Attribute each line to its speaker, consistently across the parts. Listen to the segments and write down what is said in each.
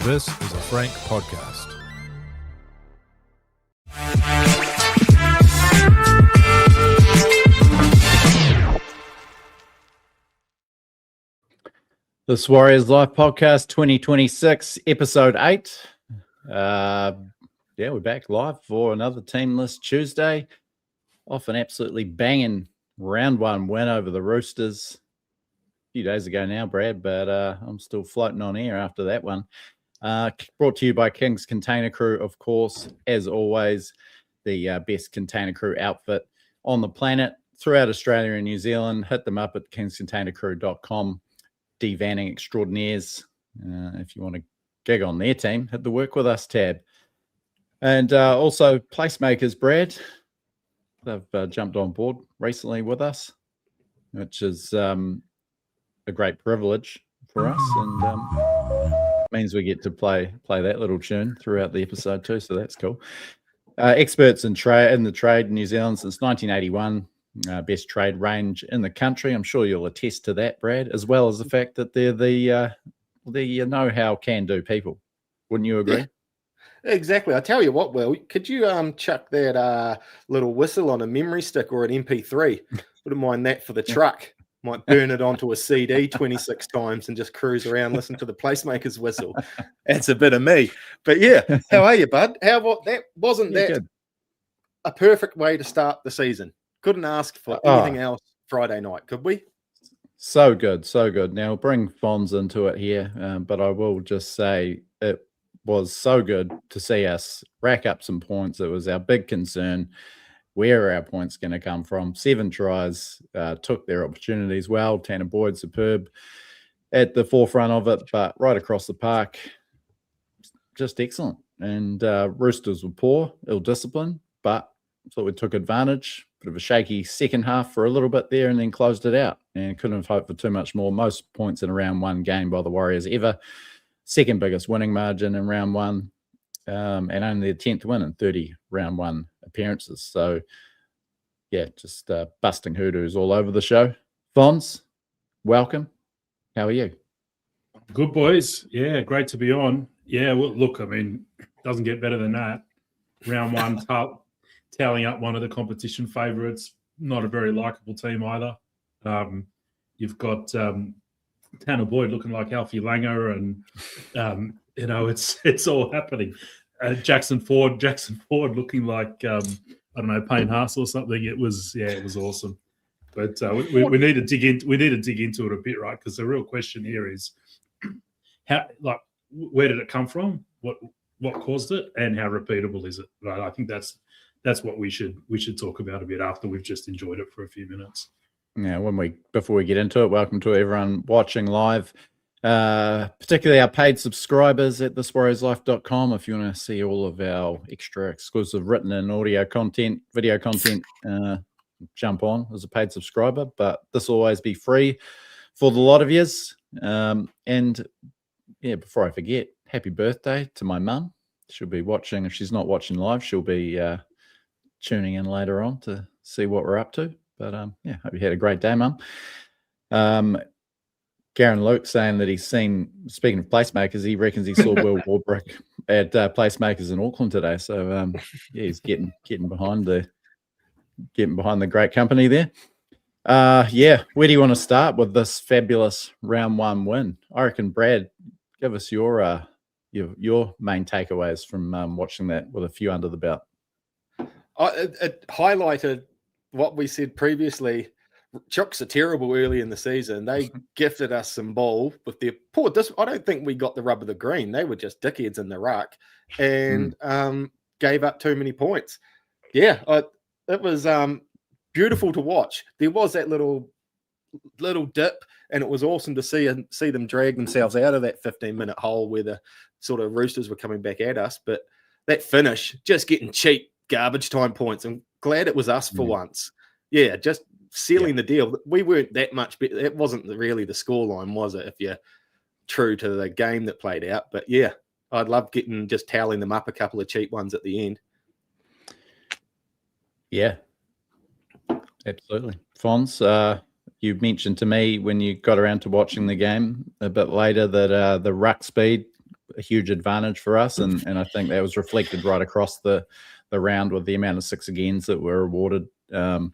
Speaker 1: This is a Frank podcast.
Speaker 2: This Warriors Life Podcast 2026, episode 8. We're back live for another Teamless Tuesday. Off an absolutely banging round 1 win over the Roosters a few days ago now, Brad, but I'm still floating on air after that one. Brought to you by Kingz Container Crew, of course, as always, the best container crew outfit on the planet throughout Australia and New Zealand. Hit them up at kingskontainercrew.com. Devanning extraordinaires. If you want to gig on their team, hit the Work With Us tab. And also PlaceMakers, Brad. They've jumped on board recently with us, which is a great privilege for us, and means we get to play that little tune throughout the episode too, so that's cool. Experts in the trade in New Zealand since 1981. Best trade range in the country. I'm sure you'll attest to that, Brad, as well as the fact that they're the know-how can-do people. Wouldn't you agree?
Speaker 3: Yeah, exactly. I tell you what, Will, could you chuck that little whistle on a memory stick or an MP3? Wouldn't mind that for the truck. Might burn it onto a CD 26 times and just cruise around, listen to the PlaceMakers whistle. That's a bit of me. But yeah, how are you, bud? Wasn't that
Speaker 2: good.
Speaker 3: A perfect way to start the season? Couldn't ask for anything else Friday night, could we?
Speaker 2: So good, so good. Now, bring Fonz into it here, but I will just say it was so good to see us rack up some points. It was our big concern. Where are our points going to come from? 7 tries, took their opportunities well. Tanner Boyd, superb at the forefront of it, but right across the park, just excellent. And Roosters were poor, ill-disciplined, but thought we took advantage. Bit of a shaky second half for a little bit there and then closed it out. And couldn't have hoped for too much more. Most points in a round 1 game by the Warriors ever. Second biggest winning margin in round 1. And only the 10th win in 30 round 1 appearances. So, yeah, just busting hoodoos all over the show. Fonz, welcome. How are you?
Speaker 4: Good, boys. Yeah, great to be on. Yeah, well, look, I mean, doesn't get better than that. Round 1, tallying up one of the competition favourites. Not a very likeable team either. You've got Tanner Boyd looking like Alfie Langer, and it's all happening. Jackson Ford looking like I don't know, Payne Haas or something. It was awesome. But we need to dig into it a bit, right? Because the real question here is where did it come from? What caused it, and how repeatable is it? Right? I think that's what we should talk about a bit after we've just enjoyed it for a few minutes.
Speaker 2: Yeah, before we get into it, welcome to everyone watching live, particularly our paid subscribers at thiswarriorslife.com. If you want to see all of our extra exclusive written and audio content, video content, jump on as a paid subscriber. But this will always be free for the lot of yous. And yeah, before I forget, happy birthday to my mum. She'll be watching. If she's not watching live, she'll be tuning in later on to see what we're up to. But yeah, hope you had a great day, Mum. Garen Luke saying that he's seen, speaking of PlaceMakers, he reckons he saw Will Warbrick at PlaceMakers in Auckland today. So yeah, he's getting behind the great company there. Yeah, where do you want to start with this fabulous round 1 win? I reckon, Brad, give us your main takeaways from watching that with a few under the belt.
Speaker 3: It highlighted what we said previously. Chooks are terrible early in the season. They gifted us some ball with their poor. I don't think we got the rub of the green. They were just dickheads in the ruck and gave up too many points. Yeah, it was beautiful to watch. There was that little dip, and it was awesome to see them drag themselves out of that 15-minute hole where the sort of Roosters were coming back at us. But that finish, just getting cheap garbage time points. I'm glad it was us for once. Yeah, just sealing the deal. We weren't that much better. It wasn't really the scoreline, was it, if you're true to the game that played out? But yeah, I'd love just toweling them up a couple of cheap ones at the end.
Speaker 2: Yeah, absolutely. Fonz, you mentioned to me when you got around to watching the game a bit later that the ruck speed a huge advantage for us, and I think that was reflected right across the round with the amount of 6 agains that were awarded. Hopefully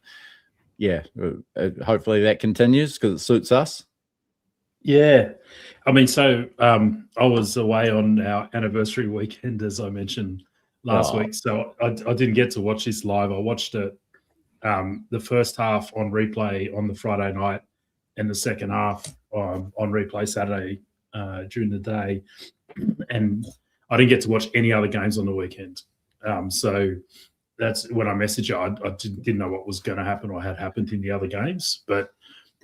Speaker 2: that continues because it suits us.
Speaker 4: Yeah. I mean, so I was away on our anniversary weekend, as I mentioned last week. So I didn't get to watch this live. I watched it, the first half on replay on the Friday night and the second half on replay Saturday during the day. And I didn't get to watch any other games on the weekend. So that's when I messaged you. I didn't know what was going to happen or had happened in the other games. But,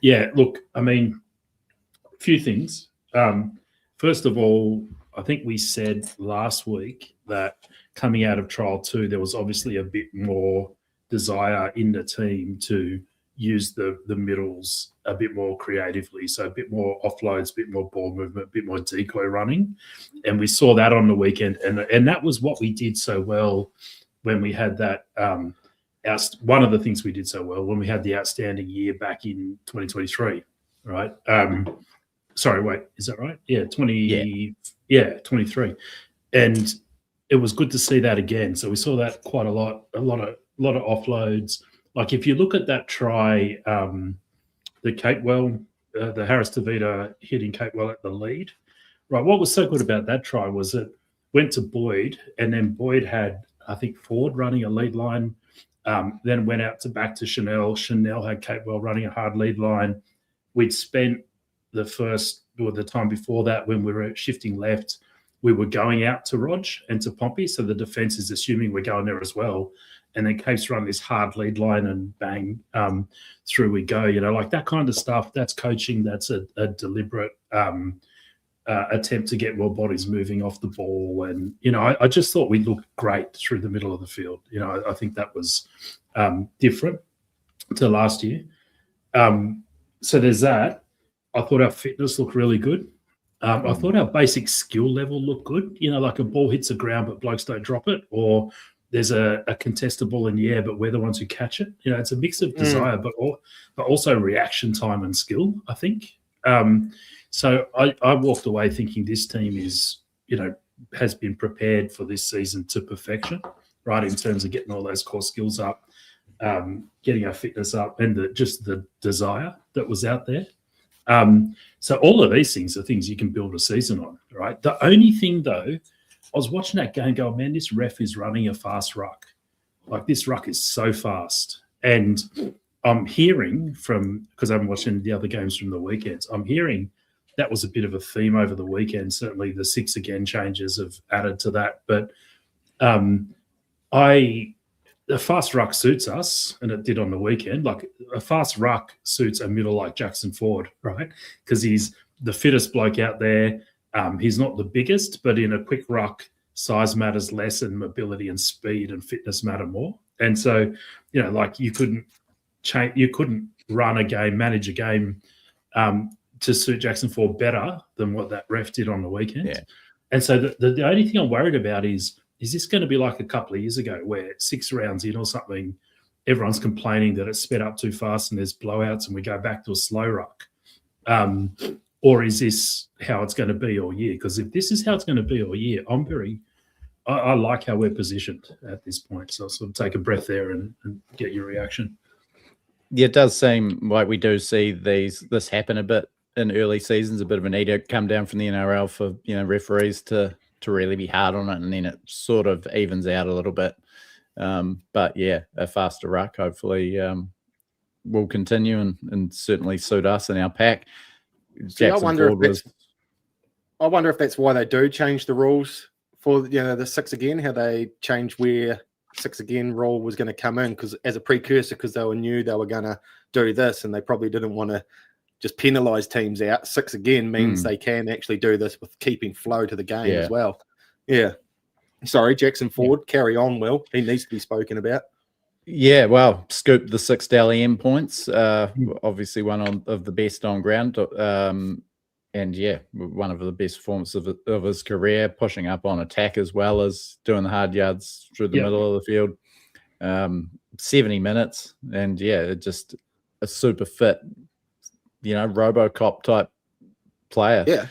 Speaker 4: yeah, look, I mean, a few things. First of all, I think we said last week that coming out of trial 2, there was obviously a bit more desire in the team to use the middles a bit more creatively. So a bit more offloads, a bit more ball movement, a bit more decoy running. And we saw that on the weekend. And that was what we did so well when we had that one of the things we did so well when we had the outstanding year back in 2023, right? Sorry, wait, is that right? Yeah, 23. And it was good to see that again. So we saw that quite a lot of offloads. Like if you look at that try, the Capewell, the Harris Tavita hitting Capewell at the lead, right? What was so good about that try was it went to Boyd, and then Boyd had, I think, Ford running a lead line, then went out back to Chanel. Chanel had Capewell running a hard lead line. We'd spent the time before that when we were shifting left, we were going out to Rog and to Pompey, so the defence is assuming we're going there as well. And then Capes run this hard lead line and bang, through we go. You know, like that kind of stuff, that's coaching, that's a deliberate attempt to get more bodies moving off the ball. And, you know, I just thought we looked great through the middle of the field. You know, I think that was different to last year. So there's that. I thought our fitness looked really good. I thought our basic skill level looked good. You know, like a ball hits the ground, but blokes don't drop it, or there's a contested ball in the air, but we're the ones who catch it. You know, it's a mix of desire, but also reaction time and skill, I think. So I walked away thinking this team is, you know, has been prepared for this season to perfection, right, in terms of getting all those core skills up, getting our fitness up, and just the desire that was out there. So all of these things are things you can build a season on, right? The only thing, though, I was watching that game going, man, this ref is running a fast ruck. Like, this ruck is so fast. And I'm hearing because I haven't watched any of the other games from the weekends, I'm hearing that was a bit of a theme over the weekend. Certainly the 6 again changes have added to that. But the fast ruck suits us, and it did on the weekend. Like, a fast ruck suits a middle like Jackson Ford, right? Because he's the fittest bloke out there. He's not the biggest, but in a quick ruck, size matters less, and mobility and speed and fitness matter more. And so, you know, like you couldn't run a game, manage a game to suit Jackson Ford better than what that ref did on the weekend. Yeah. And so the only thing I'm worried about is this going to be like a couple of years ago where 6 rounds in or something, everyone's complaining that it's sped up too fast and there's blowouts and we go back to a slow ruck? Or is this how it's going to be all year? Because if this is how it's going to be all year, I like how we're positioned at this point. So I'll sort of take a breath there and get your reaction.
Speaker 2: Yeah, it does seem like we do see this happen a bit in early seasons, a bit of an edict come down from the NRL for, you know, referees to really be hard on it, and then it sort of evens out a little bit. But yeah, a faster ruck hopefully will continue and certainly suit us in our pack.
Speaker 3: See, I wonder if that's why they do change the rules for, you know, the 6 again, how they change where 6 again rule was going to come in, because as a precursor, because they knew they were going to do this, and they probably didn't want to just penalise teams out. 6 again means they can actually do this with keeping flow to the game as well. Yeah. Sorry, Jackson Ford, carry on, Will. He needs to be spoken about.
Speaker 2: Yeah, well, scooped the 6 Dally M points. Obviously one of the best on ground. And yeah, one of the best performances of his career, pushing up on attack as well as doing the hard yards through the middle of the field. 70 minutes. And yeah, just a super fit, you know, RoboCop type player.
Speaker 3: Yeah.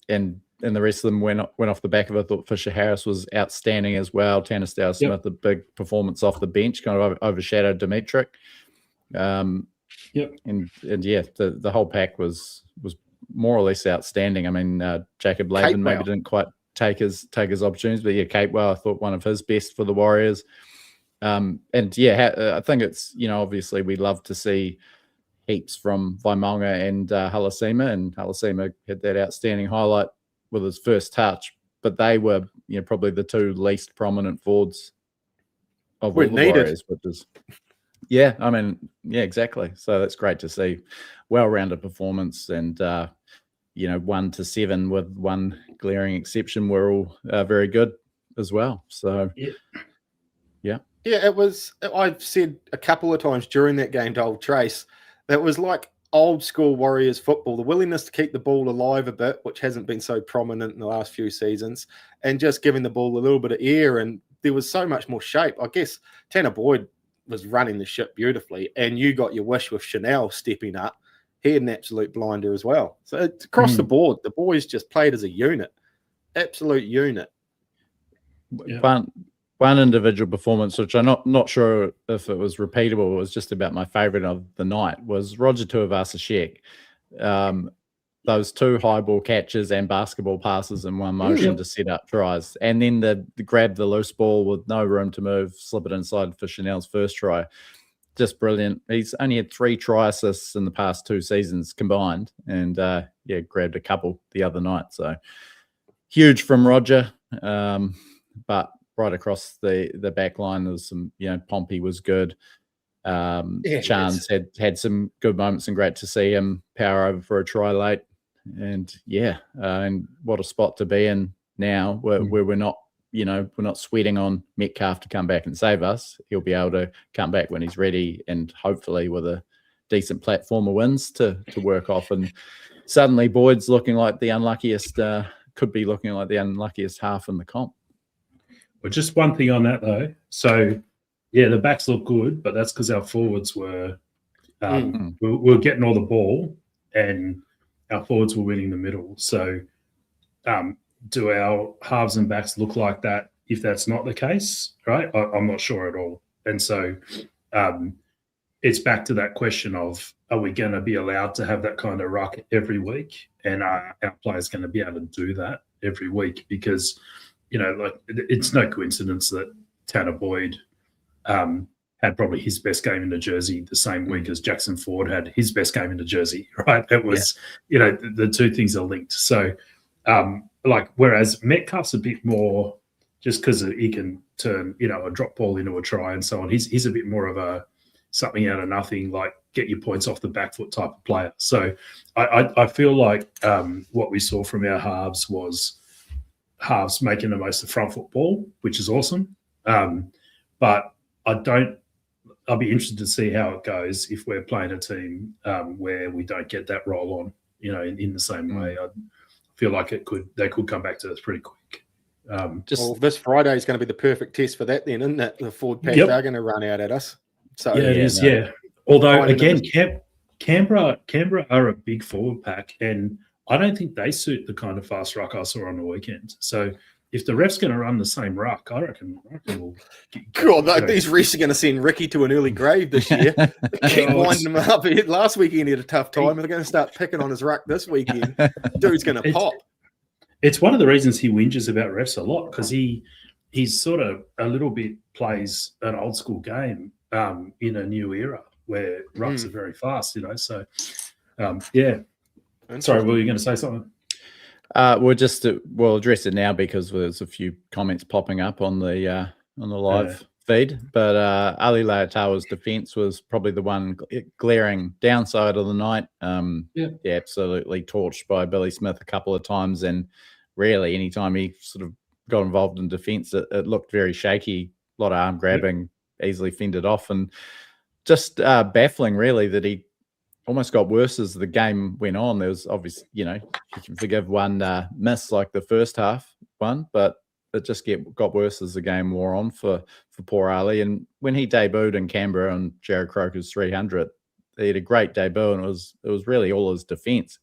Speaker 2: And the rest of them went off the back of it. I thought Fisher Harris was outstanding as well. Tanner Smith, a big performance off the bench, kind of overshadowed Dimitrik. And yeah, the whole pack was more or less outstanding. I mean, Jacob Laven maybe didn't quite take his opportunities, but yeah, Capewell, I thought one of his best for the Warriors. And yeah, I think it's, obviously we love to see heaps from Vaimonga and Halasima, and Halasima had that outstanding highlight with his first touch, but they were probably the two least prominent forwards of all the Warriors, which is exactly. So that's great to see. Well-rounded performance, and 1 to 7 with one glaring exception were all very good as well. So yeah,
Speaker 3: it was. I've said a couple of times during that game to old Trace, that was like old school Warriors football, the willingness to keep the ball alive a bit, which hasn't been so prominent in the last few seasons, and just giving the ball a little bit of air. And there was so much more shape. I guess Tanner Boyd was running the ship beautifully, and you got your wish with Chanel stepping up. He had an absolute blinder as well. So it's across the board, the boys just played as a unit, absolute unit.
Speaker 2: Yeah. One individual performance, which I'm not sure if it was repeatable, it was just about my favourite of the night, was Roger Tuivasa-Sheck. Those two high ball catches and basketball passes in one motion to set up tries. And then the grab the loose ball with no room to move, slip it inside for Chanel's first try. Just brilliant. He's only had 3 try assists in the past 2 seasons combined, and grabbed a couple the other night. So huge from Roger. But right across the back line, there's some, Pompey was good. Chance had some good moments, and great to see him power over for a try late. And and what a spot to be in now, where we're not, we're not sweating on Metcalf to come back and save us. He'll be able to come back when he's ready, and hopefully with a decent platform of wins to work off. And suddenly Boyd's looking like the unluckiest, could be looking like the unluckiest half in the comp.
Speaker 4: Well, just one thing on that though. So yeah, the backs look good, but that's because our forwards were we're getting all the ball, and our forwards were winning the middle. So do our halves and backs look like that if that's not the case, right? I'm not sure at all. And so it's back to that question of, are we going to be allowed to have that kind of ruck every week? And are our players going to be able to do that every week? Because, it's no coincidence that Tanner Boyd had probably his best game in the jersey the same week as Jackson Ford had his best game in the jersey, right? It was, the two things are linked. So, whereas Metcalf's a bit more, just because he can turn, a drop ball into a try and so on, he's a bit more of a something out of nothing, like get your points off the back foot type of player. So I feel like what we saw from our halves was halves making the most of front foot ball, which is awesome. But I'll be interested to see how it goes if we're playing a team where we don't get that roll on, in the same way. I feel like they could come back to us pretty quick.
Speaker 3: This Friday is going to be the perfect test for that then, isn't it? The forward pack are going to run out at us. So
Speaker 4: it is. Although again, Canberra are a big forward pack, and I don't think they suit the kind of fast ruck I saw on the weekend. So if the ref's going to run the same ruck, I reckon we'll
Speaker 3: these refs are going to send Ricky to an early grave this year. Keep winding him up. Last weekend he had a tough time. They're going to start picking on his ruck this weekend. Dude's going to pop.
Speaker 4: It's one of the reasons he whinges about refs a lot, because he's sort of a little bit plays an old school game in a new era where rucks are very fast, So, Sorry, were you going to say something?
Speaker 2: We'll address it now because there's a few comments popping up on the live feed. But Ali Leotawa's defence was probably the one glaring downside of the night. Absolutely torched by Billy Smith a couple of times, and really anytime he sort of got involved in defence, it looked very shaky. A lot of arm grabbing, easily fended off, and just baffling really that he almost got worse as the game went on. There was obviously, you can forgive one miss like the first half one, but it just got worse as the game wore on for poor Ali. And when he debuted in Canberra on Jared Croker's 300, he had a great debut, and it was really all his defence.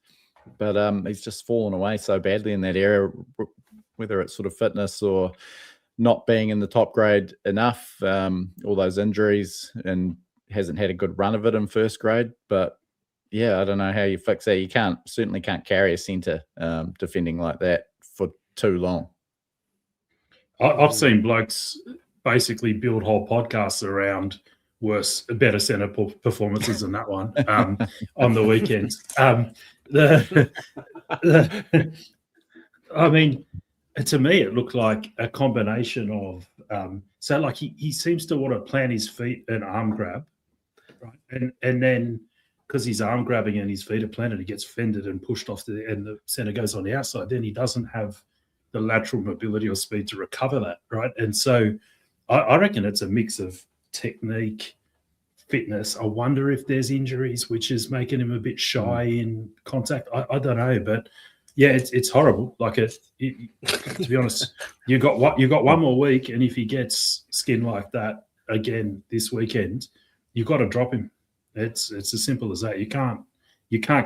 Speaker 2: but he's just fallen away so badly in that area, whether it's sort of fitness or not being in the top grade enough, all those injuries, and hasn't had a good run of it in first grade. But yeah, I don't know how you fix that. You certainly can't carry a centre defending like that for too long.
Speaker 4: I've seen blokes basically build whole podcasts around better centre performances than that one on the weekends. I mean, to me, it looked like a combination of so like he seems to want to plant his feet and arm grab, right? And then because he's arm grabbing and his feet are planted, he gets fended and pushed off and the centre goes on the outside. Then he doesn't have the lateral mobility or speed to recover that, right? And so I reckon it's a mix of technique, fitness. I wonder if there's injuries, which is making him a bit shy in contact. I don't know, but yeah, it's horrible. Like to be honest, you got one more week, and if he gets skin like that again this weekend, you've got to drop him. It's as simple as that. You can't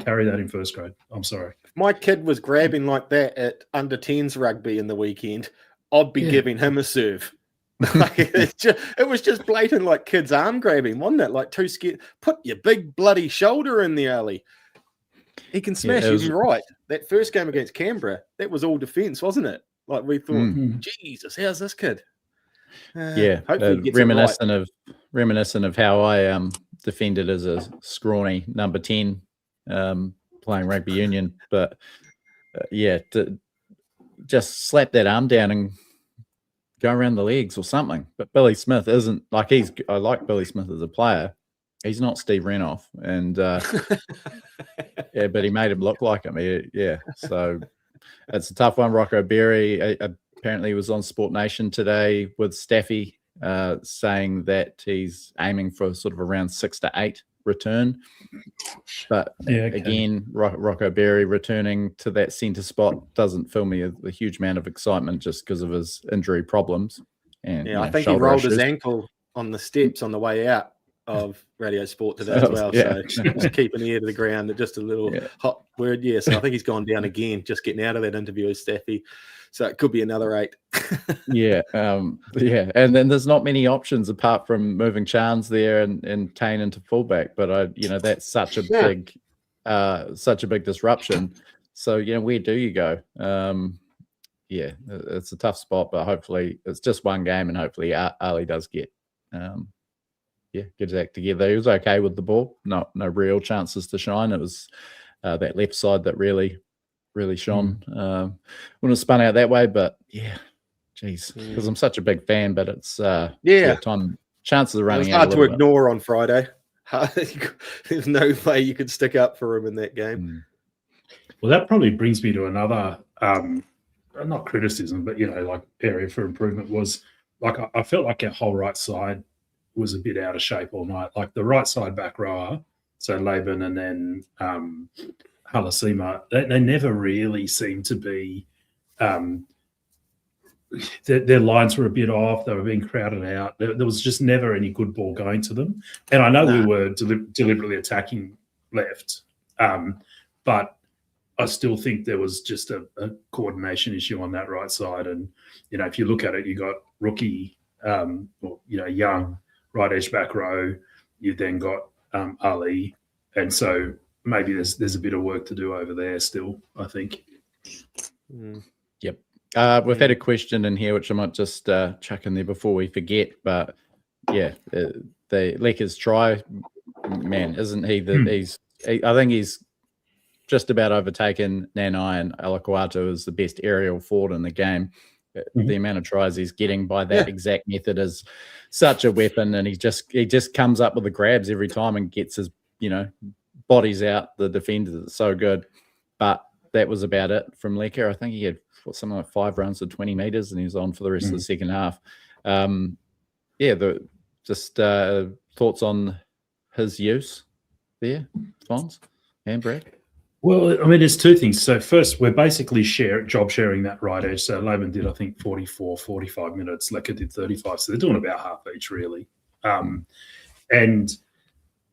Speaker 4: carry that in first grade. I'm sorry.
Speaker 3: If my kid was grabbing like that at under 10s rugby in the weekend, I'd be giving him a serve. Like, it was just blatant, like kids arm grabbing, wasn't it? Like too scared. Put your big bloody shoulder in the alley. He can smash even right. That first game against Canberra, that was all defence, wasn't it? Like we thought, Jesus, how's this kid?
Speaker 2: Reminiscent of how I defended as a scrawny number 10 playing rugby union, but to just slap that arm down and go around the legs or something. But Billy Smith isn't like I like Billy Smith as a player. He's not Steve Renoff, and but he made him look like him. So it's a tough one. Rocco Berry apparently was on Sport Nation today with Staffy, saying that he's aiming for sort of around 6 to 8 return. But again, Rocco Berry returning to that centre spot doesn't fill me with a huge amount of excitement just because of his injury problems. And
Speaker 3: I think he rolled his ankle on the steps on the way out of Radio Sport today as well. So just keep an ear to the ground. Just a little hot word. So I think he's gone down again, just getting out of that interview with Staffy. So it could be another 8.
Speaker 2: And then there's not many options apart from moving Chance there and Kane into fullback. But that's such a big disruption. So where do you go? It's a tough spot, but hopefully it's just one game, and hopefully Ali does get his act together. He was okay with the ball. No real chances to shine. It was that left side that really shone. Wouldn't have spun out that way, but because I'm such a big fan. But it's time. Chances are running out.
Speaker 3: It's hard to ignore on Friday. There's no way you could stick up for him in that game.
Speaker 4: Well, that probably brings me to another, not criticism, but like area for improvement was like I felt like our whole right side was a bit out of shape all night. Like the right side back rower, so Laban and then Halasima, they never really seemed to be. Their lines were a bit off. They were being crowded out. There was just never any good ball going to them. And I know we were deliberately attacking left, but I still think there was just a coordination issue on that right side. And, if you look at it, you got rookie, young right edge back row. You then got Ali. And so maybe there's a bit of work to do over there still, I think.
Speaker 2: Yep. We've had a question in here, which I might just chuck in there before we forget. But the Leckers try, man, isn't he? I think he's just about overtaken Nanai, and Alakuatu is the best aerial forward in the game. The amount of tries he's getting by that exact method is such a weapon, and he just comes up with the grabs every time and gets his bodies out the defenders. It's so good. But that was about it from Lecker. I think he had something like 5 runs of 20 meters, and he was on for the rest of the second half. Thoughts on his use there, Fonz and Brad?
Speaker 4: Well, I mean, there's two things. So first, we're basically job sharing that right edge. So Laban did, I think, 44, 45 minutes. Lecker did 35. So they're doing about half each, really. And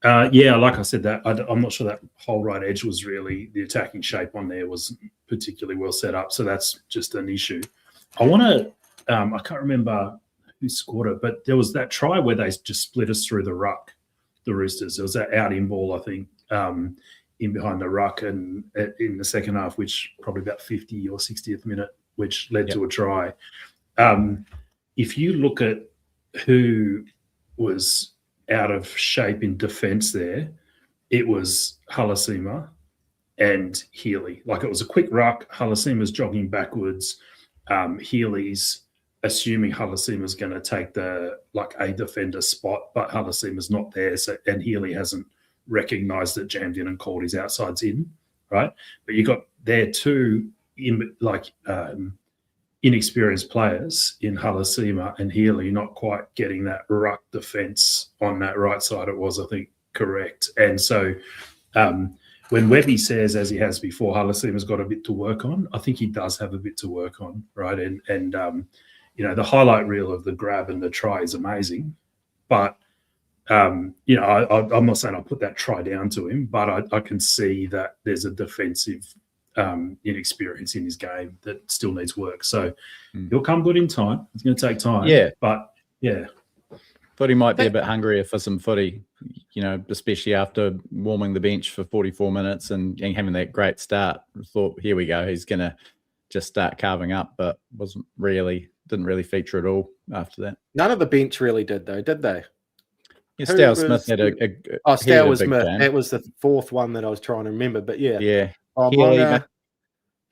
Speaker 4: Yeah, like I said, that I'm not sure that whole right edge was really the attacking shape on there wasn't particularly well set up. So that's just an issue. I want to, I can't remember who scored it, but there was that try where they just split us through the ruck, the Roosters. There was that out in ball, I think, in behind the ruck and in the second half, which probably about 50 or 60th minute, which led to a try. If you look at who was out of shape in defence there, it was Halasima and Healy. Like, it was a quick ruck. Halasima's jogging backwards. Healy's assuming Halasima's going to take the a defender spot, but Halasima's not there. So, and Healy hasn't recognised that jammed in and called his outsides in, right? But you got there two inexperienced players in Halasima and Healy not quite getting that ruck defence on that right side. It was, I think, correct. And so when Webby says, as he has before, Halasima's got a bit to work on, I think he does have a bit to work on, right? And the highlight reel of the grab and the try is amazing. But, I'm not saying I'll put that try down to him, but I can see that there's a defensive inexperience in his game that still needs work. So he'll come good in time. It's going to take time.
Speaker 2: Yeah.
Speaker 4: But, yeah.
Speaker 2: Thought he might be a bit hungrier for some footy, especially after warming the bench for 44 minutes and having that great start. Thought, here we go, he's going to just start carving up, but didn't really feature at all after that.
Speaker 3: None of the bench really did, though, did they?
Speaker 2: Yeah, Stow Smith had
Speaker 3: Stow was Smith. That was the fourth one that I was trying to remember, but yeah.
Speaker 2: Yeah.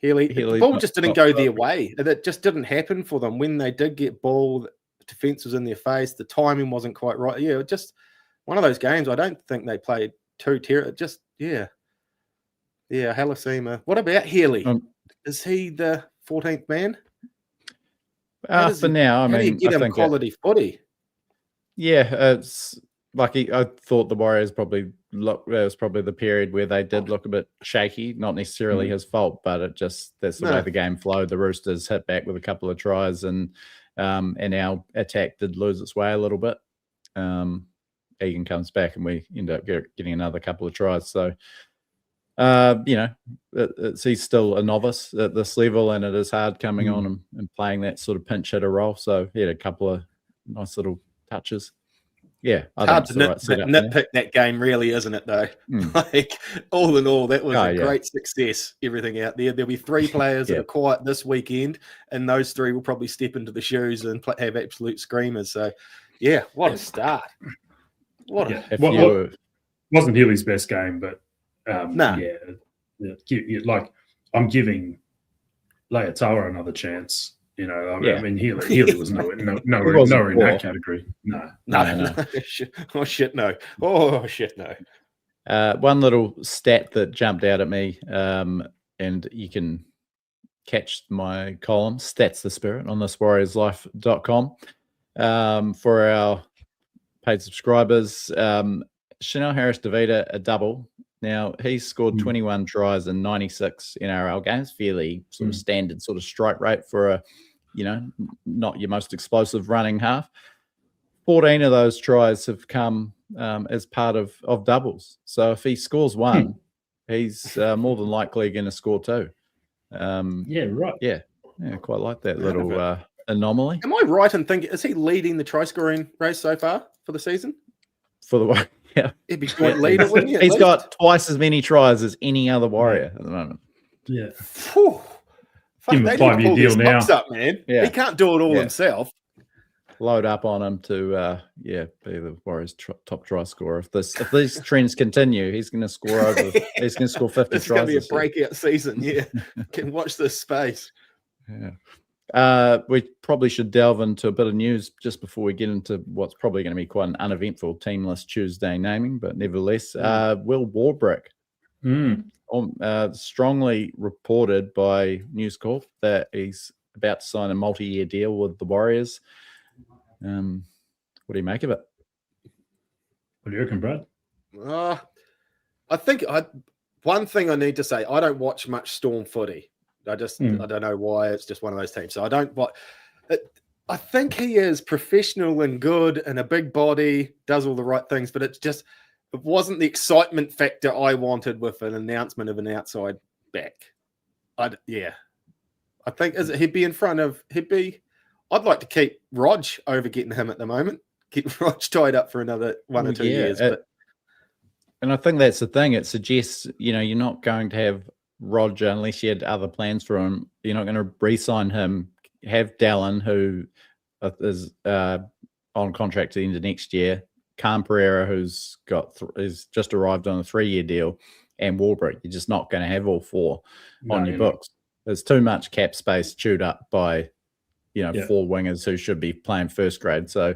Speaker 3: Healy, the ball just didn't go their way. It just didn't happen for them. When they did get ball, the defence was in their face. The timing wasn't quite right. Yeah, just one of those games. I don't think they played too terrible. Just, yeah, Halasima. What about Healy? Is he the 14th man?
Speaker 2: For now,
Speaker 3: how do you get him quality footy?
Speaker 2: Yeah, it's I thought the Warriors probably that was probably the period where they did look a bit shaky. Not necessarily his fault, but that's the way the game flowed. The Roosters hit back with a couple of tries, and our attack did lose its way a little bit. Egan comes back, and we end up getting another couple of tries. So, he's still a novice at this level, and it is hard coming on and playing that sort of pinch hitter role. So he had a couple of nice little touches. Yeah,
Speaker 3: it's hard to nitpick that game, really, isn't it, though? All in all, that was a great success, everything out there. There'll be 3 players that are quiet this weekend, and those 3 will probably step into the shoes and have absolute screamers. So, yeah, what a start.
Speaker 4: Wasn't Healy's best game, but I'm giving Leotawa another chance. I mean, Healy was nowhere in that category. No.
Speaker 3: Oh, shit, no. Oh, shit, no.
Speaker 2: One little stat that jumped out at me, and you can catch my column, Stats the Spirit, on this warriorslife.com. For our paid subscribers, Chanel Harris-Davida, a double. Now, he's scored 21 tries in 96 NRL games, fairly sort of standard sort of strike rate for a, not your most explosive running half. 14 of those tries have come as part of doubles. So if he scores one, he's more than likely going to score 2. Yeah, quite like that little anomaly.
Speaker 3: Am I right in thinking, is he leading the try scoring race so far for the season?
Speaker 2: For the way. Yeah,
Speaker 3: he'd be joint leader, wouldn't he?
Speaker 2: He's got twice as many tries as any other Warrior at the moment.
Speaker 4: Yeah.
Speaker 3: Whew.
Speaker 4: Give him a 5-year deal now.
Speaker 3: Up, man. Yeah. He can't do it all himself.
Speaker 2: Load up on him to, be the Warriors' top try scorer. If these trends continue, he's going to score 50
Speaker 3: this
Speaker 2: tries.
Speaker 3: It's going to be a breakout season. Yeah, can watch this space.
Speaker 2: Yeah. We probably should delve into a bit of news just before we get into what's probably going to be quite an uneventful teamless Tuesday naming, but nevertheless, Will Warbrick, strongly reported by News Corp that he's about to sign a multi-year deal with the Warriors. What do you make of it?
Speaker 4: What do you reckon, Brad?
Speaker 3: I think one thing I need to say, I don't watch much Storm footy. I don't know why. It's just one of those teams. So I think he is professional and good and a big body, does all the right things, but it's just it wasn't the excitement factor I wanted with an announcement of an outside back. I think he'd be in front of I'd like to keep Rog over getting him at the moment. Keep Rog tied up for another 1 or 2 years.
Speaker 2: And I think that's the thing. It suggests, you're not going to have Roger unless you had other plans for him. You're not going to re-sign him. Have Dallin, who is on contract to the end of next year. Khan Pereira, who's is just arrived on a 3-year deal, and Warbrick. You're just not going to have all four on your books. There's too much cap space chewed up by, 4 wingers who should be playing first grade. So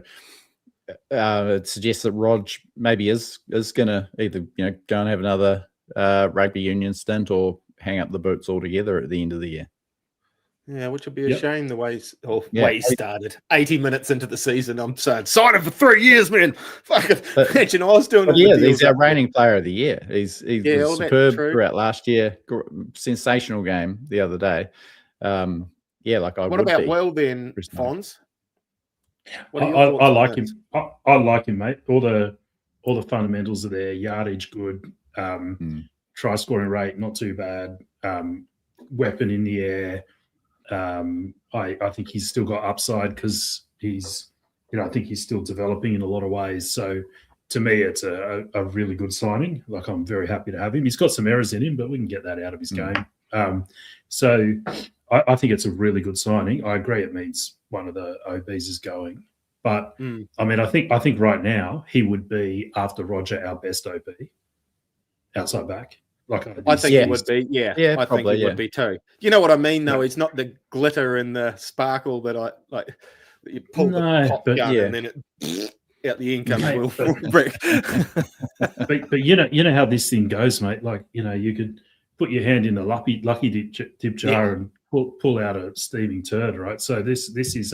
Speaker 2: it suggests that Rog maybe is going to either go and have another rugby union stint or hang up the boots altogether at the end of the year.
Speaker 3: Yeah, which would be a shame the way he started. 80 minutes into the season, I'm saying, sign him for 3 years, man. Fucking imagine I was doing it.
Speaker 2: Yeah, he's our reigning player of the year. He was superb throughout last year. Sensational game the other day. What
Speaker 3: about Will then, Fonz?
Speaker 4: I like him. I like him, mate. All the fundamentals are there. Yardage good. Try scoring rate not too bad. Weapon in the air. I think he's still got upside because he's, I think he's still developing in a lot of ways. So to me, it's a really good signing. Like, I'm very happy to have him. He's got some errors in him, but we can get that out of his game. So I think it's a really good signing. I agree. It means one of the OBs is going, but I mean, I think right now he would be, after Roger, our best OB outside back.
Speaker 3: I think he would be. Yeah, I think he would be too. You know what I mean, though? It's not the glitter and the sparkle that I like. That you pull the pop gun and then it out the end comes Will Warbrick.
Speaker 4: but you know how this thing goes, mate. Like, you could put your hand in the lucky dip jar and pull out a steaming turd, right? So this is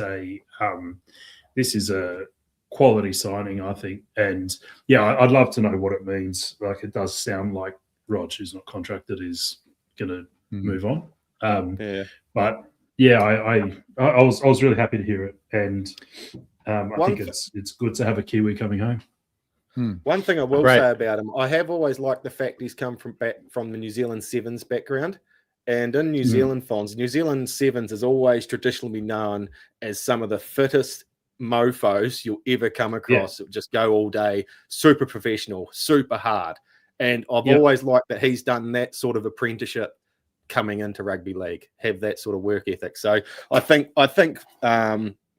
Speaker 4: a quality signing, I think. And I'd love to know what it means. Like, it does sound like Rog, who's not contracted, is going to move on. But I was really happy to hear it, and I think it's good to have a Kiwi coming home.
Speaker 3: One thing I will say about him, I have always liked the fact he's come from the New Zealand Sevens background. And in New Zealand, Fonz, New Zealand Sevens has always traditionally been known as some of the fittest mofos you'll ever come across. That just go all day, super professional, super hard. And I've always liked that he's done that sort of apprenticeship coming into rugby league, have that sort of work ethic. So I think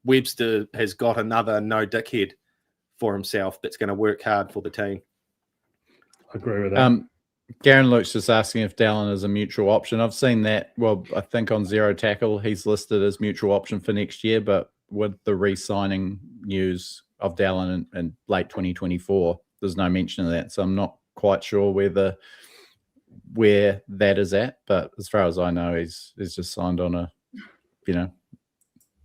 Speaker 3: Webster has got another no dickhead for himself that's going to work hard for the team.
Speaker 4: I agree with that.
Speaker 2: Garen Luke's just asking if Dallin is a mutual option. I've seen that. Well, I think on Zero Tackle, he's listed as mutual option for next year, but with the re-signing news of Dallin in late 2024, there's no mention of that. So I'm not quite sure where that is at, but as far as I know, he's just signed on a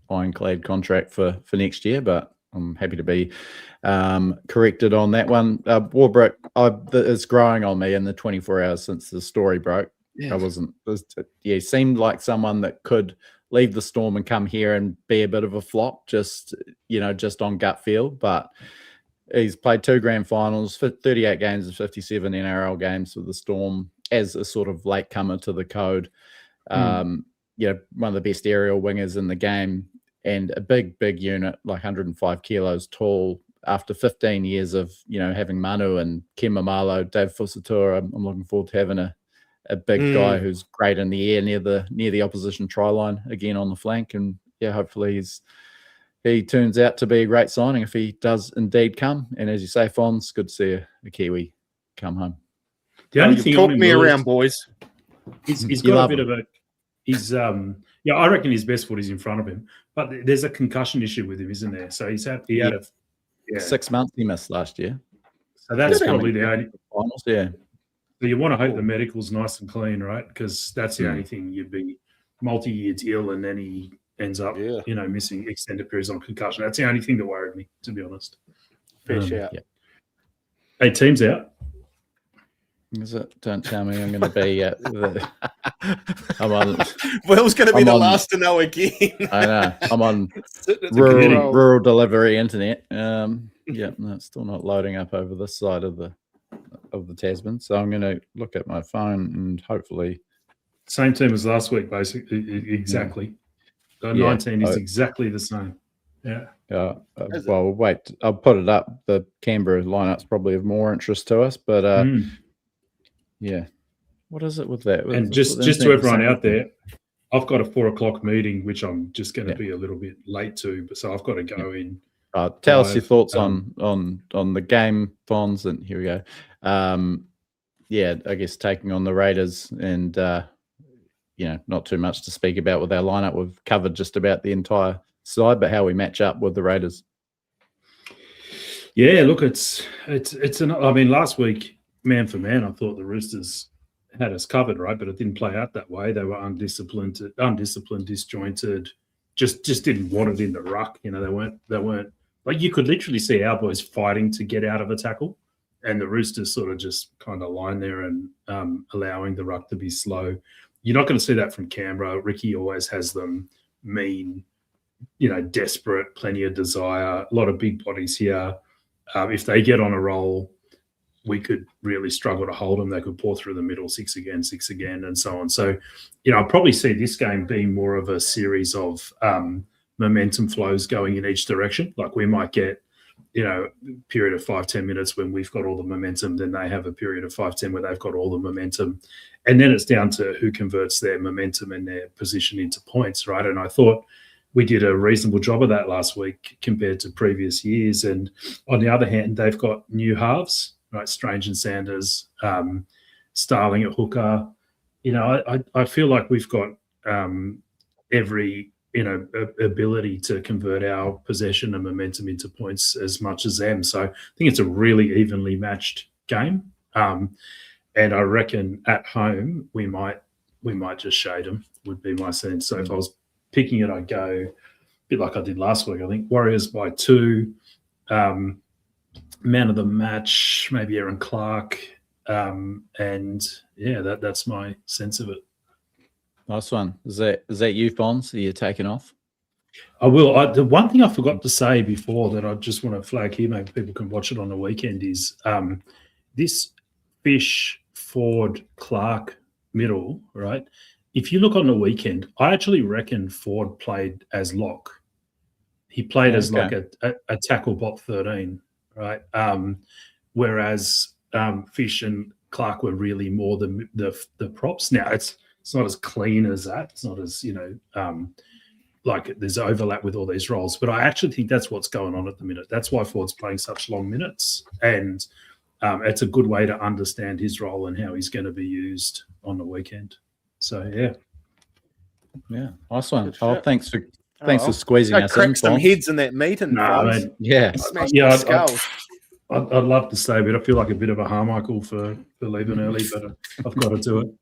Speaker 2: ironclad contract for next year. But I'm happy to be corrected on that one. Warbrick, it's growing on me in the 24 hours since the story broke. He seemed like someone that could leave the Storm and come here and be a bit of a flop, just on gut feel, but he's played 2 grand finals, 38 games and 57 NRL games with the Storm as a sort of latecomer to the code. One of the best aerial wingers in the game and a big unit, like 105 kilos tall. After 15 years of, having Manu and Ken Mamalo, Dave Fusatura, I'm looking forward to having a big guy who's great in the air near the opposition try line again on the flank. And hopefully he turns out to be a great signing if he does indeed come. And as you say, Fonz, good to see a Kiwi come home.
Speaker 4: The only thing
Speaker 3: talk me around, boys.
Speaker 4: He's got a bit of I reckon his best foot is in front of him, but there's a concussion issue with him, isn't there? So he had
Speaker 2: 6 months he missed last year.
Speaker 4: So that's probably the only
Speaker 2: finals. Yeah.
Speaker 4: So you want to hope the medical's nice and clean, right? Because that's the only thing. You'd be multi-year deal, and then he ends up, missing extended periods on concussion. That's the only thing that worried me, to be honest.
Speaker 3: Fair shout.
Speaker 4: Yeah. Hey, team's out.
Speaker 2: Is it? Don't tell me I'm going to be I'm on.
Speaker 3: Will's going to be the last to know again.
Speaker 2: I know. I'm on rural delivery internet. No, it's still not loading up over this side of the of the Tasman. So I'm going to look at my phone and hopefully
Speaker 4: Same team as last week, basically. Exactly. 19 is exactly the same. Yeah.
Speaker 2: Well, wait. I'll put it up. The Canberra lineup's probably of more interest to us, but yeah. What is it with that?
Speaker 4: And just to everyone out there, I've got a 4:00 meeting, which I'm just going to be a little bit late to, but so I've got to go in.
Speaker 2: Tell us your thoughts on the game, Fonz, and here we go. I guess taking on the Raiders, and not too much to speak about with our lineup. We've covered just about the entire side, but how we match up with the Raiders.
Speaker 4: Yeah, look, I mean, last week, man for man, I thought the Roosters had us covered, right? But it didn't play out that way. They were undisciplined, disjointed, just didn't want it in the ruck. They weren't like, you could literally see our boys fighting to get out of a tackle, and the Roosters sort of just kind of lying there and allowing the ruck to be slow. You're not going to see that from Canberra. Ricky always has them mean, desperate, plenty of desire, a lot of big bodies here. If they get on a roll, we could really struggle to hold them. They could pour through the middle, six again, and so on. So, I'll probably see this game being more of a series of momentum flows going in each direction. Like, we might get, a period of 5-10 minutes when we've got all the momentum, then they have a period of 5-10 where they've got all the momentum. And then it's down to who converts their momentum and their position into points, right? And I thought we did a reasonable job of that last week compared to previous years. And on the other hand, they've got new halves, right? Strange and Sanders, Starling at hooker. I feel like we've got every ability to convert our possession and momentum into points as much as them. So I think it's a really evenly matched game. And I reckon at home we might just shade them, would be my sense. So if I was picking it, I'd go a bit like I did last week. I think Warriors by 2. Man of the match, maybe Aaron Clark. And yeah, that's my sense of it.
Speaker 2: Nice one. Is that you, Fonz? Are you taking off?
Speaker 4: I will. The one thing I forgot to say before that I just want to flag here, maybe people can watch it on the weekend, is this Fish, Ford, Clark middle, right? If you look on the weekend, I actually reckon Ford played as lock. He played as like a tackle bot 13, right? Whereas Fish and Clark were really more the props. Now it's not as clean as that. It's not as like there's overlap with all these roles. But I actually think that's what's going on at the minute. That's why Ford's playing such long minutes, and it's a good way to understand his role and how he's going to be used on the weekend. So
Speaker 2: yeah, nice one. Thanks for squeezing us in.
Speaker 3: Crack some heads in that meeting.
Speaker 4: I'd love to stay, but I feel like a bit of a Harmichael for leaving early, but I've got to do it.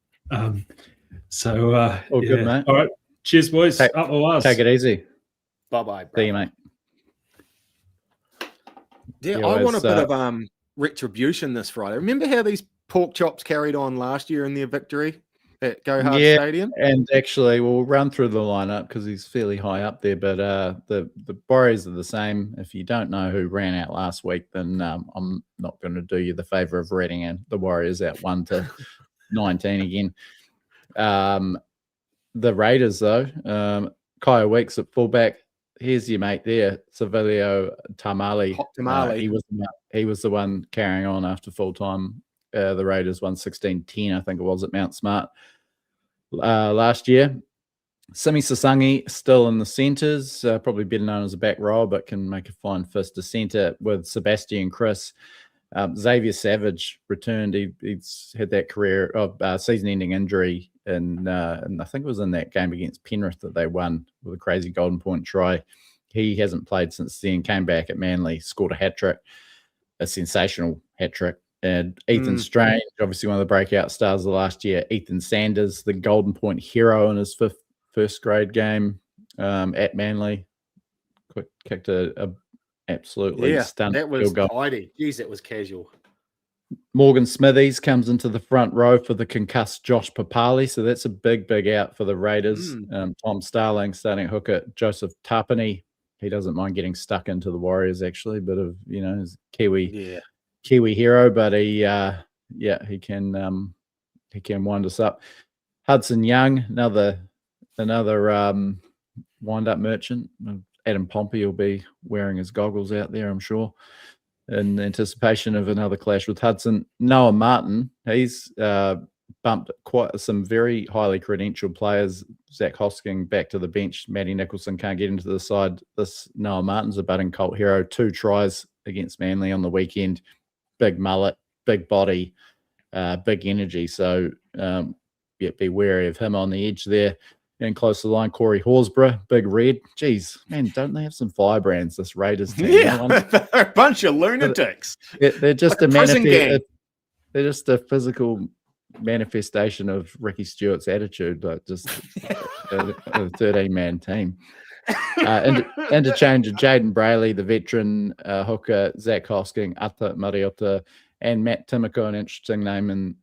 Speaker 4: Good, mate. All right, cheers, boys.
Speaker 2: Take it easy.
Speaker 3: Bye.
Speaker 2: See you, mate.
Speaker 3: Yeah, I want a bit of retribution this Friday. Remember how these pork chops carried on last year in their victory at Go Hard Stadium?
Speaker 2: And actually, we'll run through the lineup because he's fairly high up there. But the Warriors are the same. If you don't know who ran out last week, then I'm not going to do you the favour of reading the Warriors out 1-19 again. The Raiders, though, Kaya Weeks at fullback. Here's your mate there, Savilio Tamale. He was the one carrying on after full time. The Raiders won 16-10, I think it was, at Mount Smart last year. Simi Sasangi still in the centres, probably better known as a back row, but can make a fine fist to centre with Sebastian Chris. Xavier Savage returned. He's had that career of season-ending injury, and I think it was in that game against Penrith that they won with a crazy golden point try. He hasn't played since then. Came back at Manly, scored a hat trick, a sensational hat trick. And Ethan Strange, obviously one of the breakout stars of the last year. Ethan Sanders, the golden point hero in his first grade game at Manly, kicked a absolutely stunning.
Speaker 3: That was tidy. Jeez, that was casual.
Speaker 2: Morgan Smithies comes into the front row for the concussed Josh Papali, so that's a big out for the Raiders. Tom Starling starting at hooker. Joseph Tapani, he doesn't mind getting stuck into the Warriors, actually, bit of his Kiwi hero, but he yeah, he can wind us up. Hudson Young, another wind-up merchant. Adam Pompey will be wearing his goggles out there, I'm sure, in anticipation of another clash with Hudson. Noah Martin, he's bumped quite some very highly credentialed players. Zach Hosking back to the bench. Matty Nicholson can't get into the side. This Noah Martin's a budding cult hero. 2 tries against Manly on the weekend. Big mullet, big body, big energy. So, be wary of him on the edge there. And close to the line, Corey Horsburgh, big red. Geez, man, don't they have some firebrands, this Raiders team?
Speaker 3: Yeah, they're a bunch of lunatics.
Speaker 2: They're just
Speaker 3: Like a prison gang.
Speaker 2: They're just a physical manifestation of Ricky Stewart's attitude, like just a 13-man team. Interchange of Jaden Brayley, the veteran hooker, Zach Hosking, Ata Mariota, and Matt Timoko, an interesting name in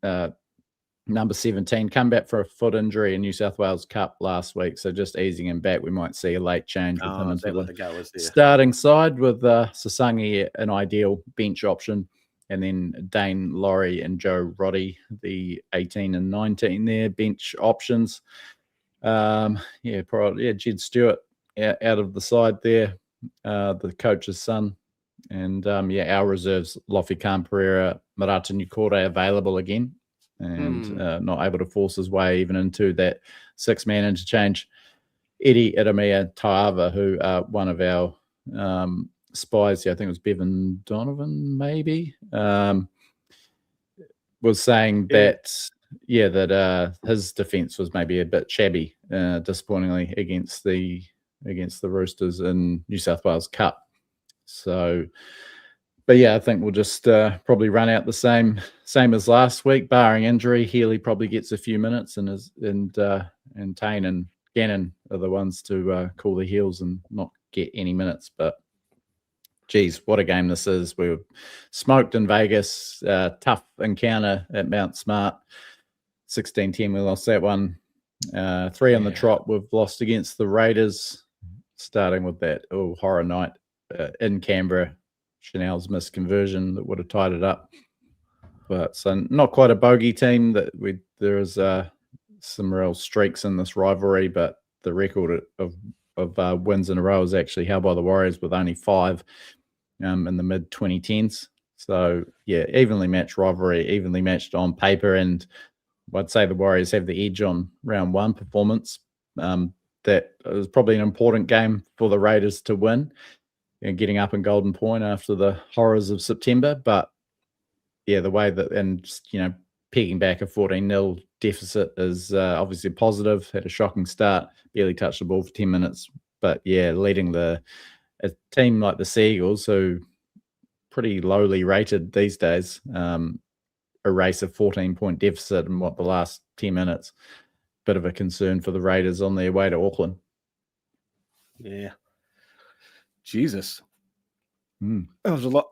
Speaker 2: number 17, come back for a foot injury in New South Wales Cup last week. So just easing him back, we might see a late change with him into the starting side, with Sasangi an ideal bench option. And then Dane Laurie and Joe Roddy, the 18 and 19 there, bench options. Jed Stewart out of the side there, the coach's son. And our reserves, Lofi Khan Pereira, Marata Nukore available again, and not able to force his way even into that 6-man interchange. Eddie Iramia Taava, who one of our spies, I think it was Bevan Donovan, maybe, was saying that his defense was maybe a bit shabby, disappointingly, against the Roosters in New South Wales Cup. So, but I think we'll just probably run out the same as last week, barring injury. Healy probably gets a few minutes, and Tane and Gannon are the ones to cool the heels and not get any minutes. But geez, what a game this is. We were smoked in Vegas, tough encounter at Mount Smart, 16-10. We lost that one. 3 on the trot we've lost against the Raiders, starting with that horror night in Canberra. Chanel's missed conversion that would have tied it up. But so not quite a bogey team. There is some real streaks in this rivalry, but the record of wins in a row is actually held by the Warriors with only 5 in the mid-2010s. So, evenly matched rivalry, evenly matched on paper, and I'd say the Warriors have the edge on round 1 performance. That was probably an important game for the Raiders to win, and getting up in Golden Point after the horrors of September. But, the way that, and, pegging back a 14-0 deficit is obviously positive. Had a shocking start, barely touched the ball for 10 minutes. But, leading a team like the Seagulls, who pretty lowly rated these days, erase a 14-point deficit in the last 10 minutes. Bit of a concern for the Raiders on their way to Auckland.
Speaker 3: Yeah. Jesus. That was a lot.